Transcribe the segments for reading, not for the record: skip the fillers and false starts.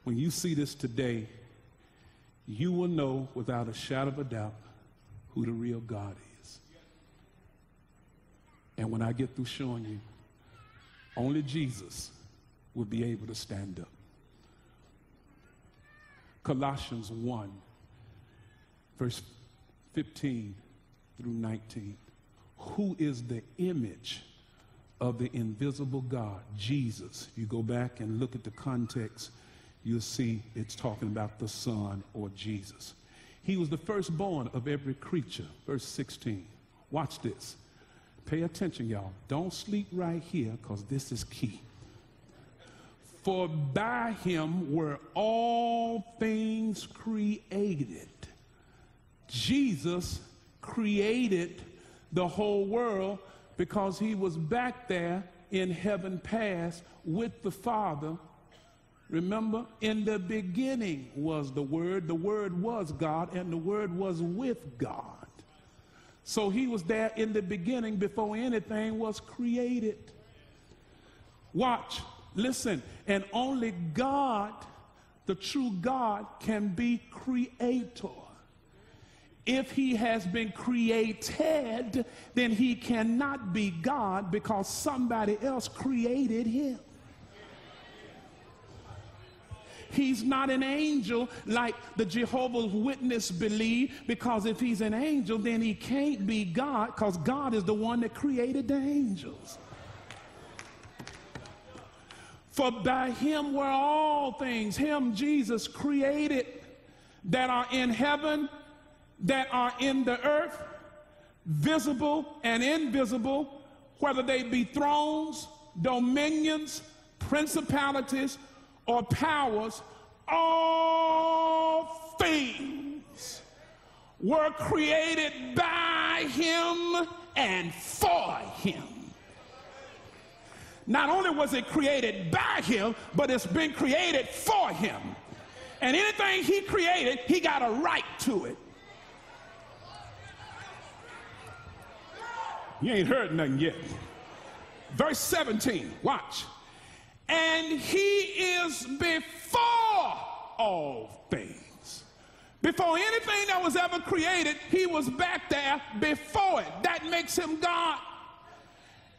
when you see this today, you will know without a shadow of a doubt who the real God is. And when I get through showing you, only Jesus will be able to stand up. Colossians 1, verse 15 through 19. Who is the image of the invisible God? Jesus. If you go back and look at the context, you'll see it's talking about the Son or Jesus. He was the firstborn of every creature. Verse 16. Watch this. Pay attention, y'all. Don't sleep right here, because this is key. For by him were all things created. Jesus created the whole world because he was back there in heaven past with the Father. Remember, in the beginning was the Word was God, and the Word was with God. So he was there in the beginning before anything was created. Watch, listen, and only God, the true God, can be creator. If he has been created, then he cannot be God because somebody else created him. He's not an angel like the Jehovah's Witness believe, because if he's an angel, then he can't be God, because God is the one that created the angels. For by him were all things, him, Jesus, created, that are in heaven, that are in the earth, visible and invisible, whether they be thrones, dominions, principalities, or powers. All things were created by him and for him. Not only was it created by him, but it's been created for him. And anything he created, he got a right to it. You ain't heard nothing yet. Verse 17, watch. And he is before all things. Before anything that was ever created, he was back there before it. That makes him God.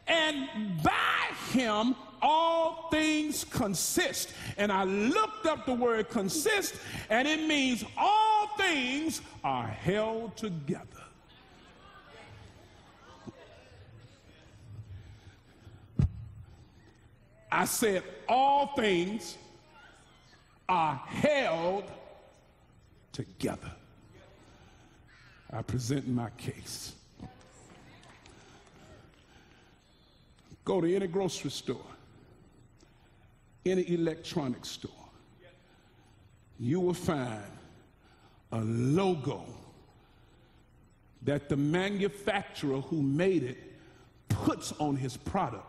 And by him all things consist. And I looked up the word consist, and it means all things are held together. I said all things are held together. I present my case. Go to any grocery store, any electronics store, you will find a logo that the manufacturer who made it puts on his product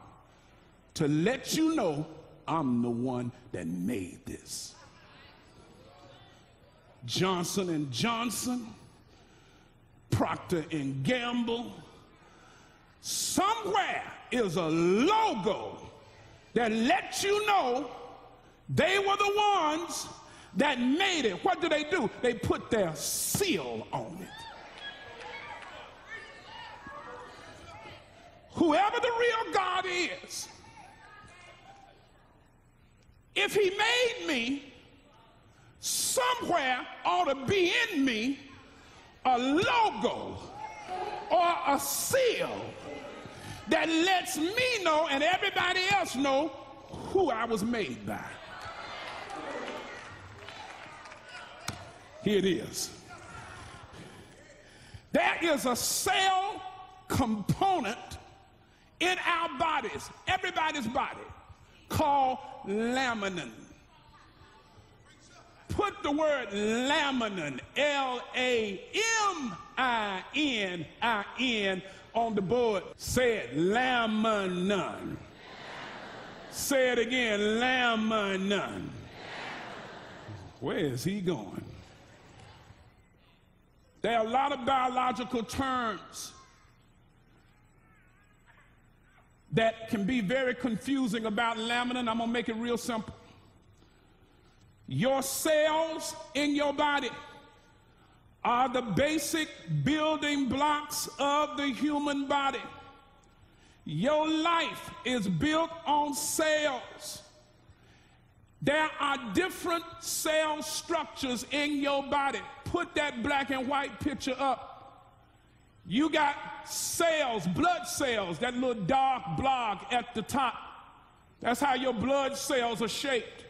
to let you know, I'm the one that made this. Johnson & Johnson, Procter & Gamble, somewhere is a logo that lets you know they were the ones that made it. What do? They put their seal on it. Whoever the real God is, if he made me, somewhere ought to be in me a logo or a seal that lets me know and everybody else know who I was made by. Here it is. There is a cell component in our bodies, everybody's body, called laminin. Put the word laminin, L-A-M-I-N-I-N, on the board. Say it, laminin. Say it again, laminin. Where is he going? There are a lot of biological terms that can be very confusing about laminin. I'm going to make it real simple. Your cells in your body are the basic building blocks of the human body. Your life is built on cells. There are different cell structures in your body. Put that black and white picture up. You got cells, blood cells, that little dark blob at the top. That's how your blood cells are shaped.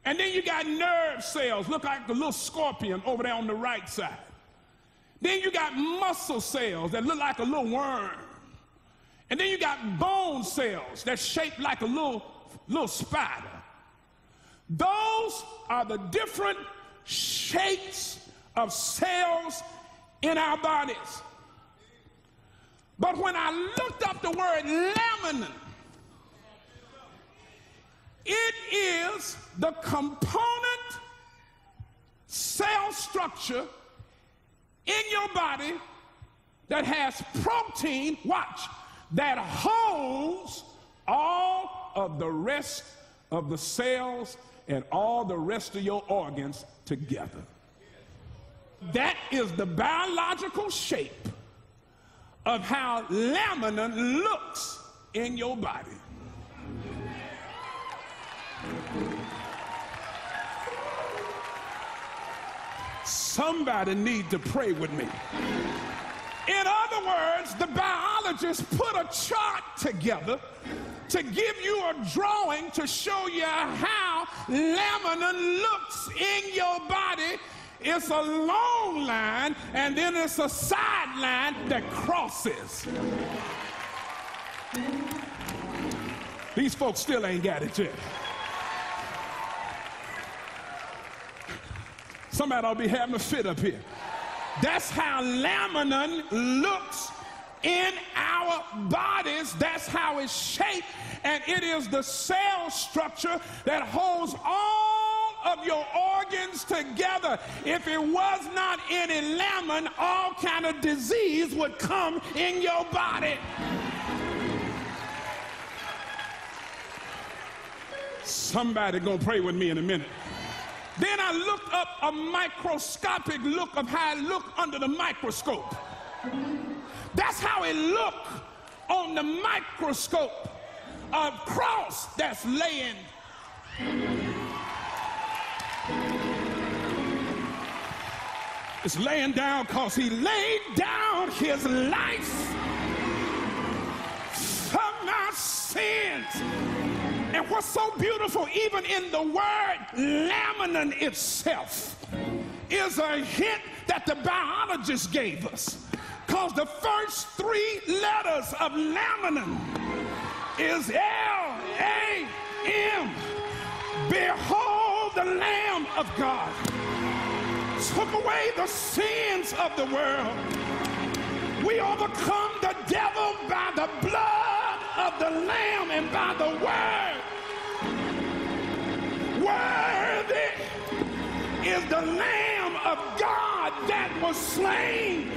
And then you got nerve cells, look like a little scorpion over there on the right side. Then you got muscle cells that look like a little worm. And then you got bone cells that's shaped like a little spider. Those are the different shapes of cells in our bodies. But when I looked up the word laminin, it is the component cell structure in your body that has protein, watch, that holds all of the rest of the cells and all the rest of your organs together. That is the biological shape of how laminin looks in your body. Somebody need to pray with me. In other words, the biologists put a chart together to give you a drawing to show you how laminin looks in your body. It's a long line, and then it's a side line that crosses. These folks still ain't got it yet. Somebody ought to be having a fit up here. That's how laminin looks in our bodies. That's how it's shaped, and it is the cell structure that holds all of your organs together. If it was not any laminin, all kind of disease would come in your body. Somebody gonna pray with me in a minute. Then I looked up a microscopic look of how it looked under the microscope. That's how it looked on the microscope. A cross that's laying. It's laying down because he laid down his life for my sins. And what's so beautiful, even in the word laminin itself, is a hint that the biologists gave us. Because the first three letters of laminin is L-A-M. Behold the Lamb of God. Took away the sins of the world. We overcome the devil by the blood of the Lamb and by the word. Worthy is the Lamb of God that was slain.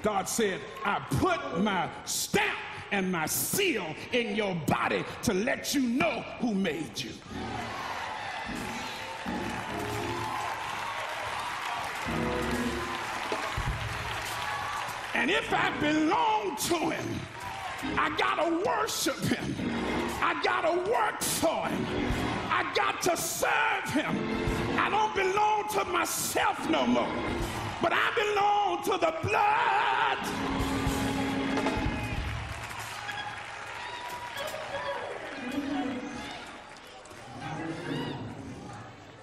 God said, I put my stamp and my seal in your body to let you know who made you. And if I belong to him, I gotta worship him. I gotta work for him. I got to serve him. I don't belong to myself no more, but I belong to the blood.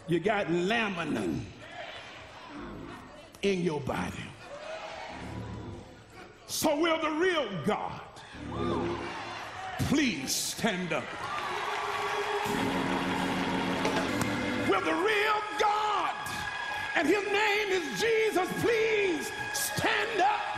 You got laminin in your body. So will the real God please stand up? Will the real God, and his name is Jesus, please stand up?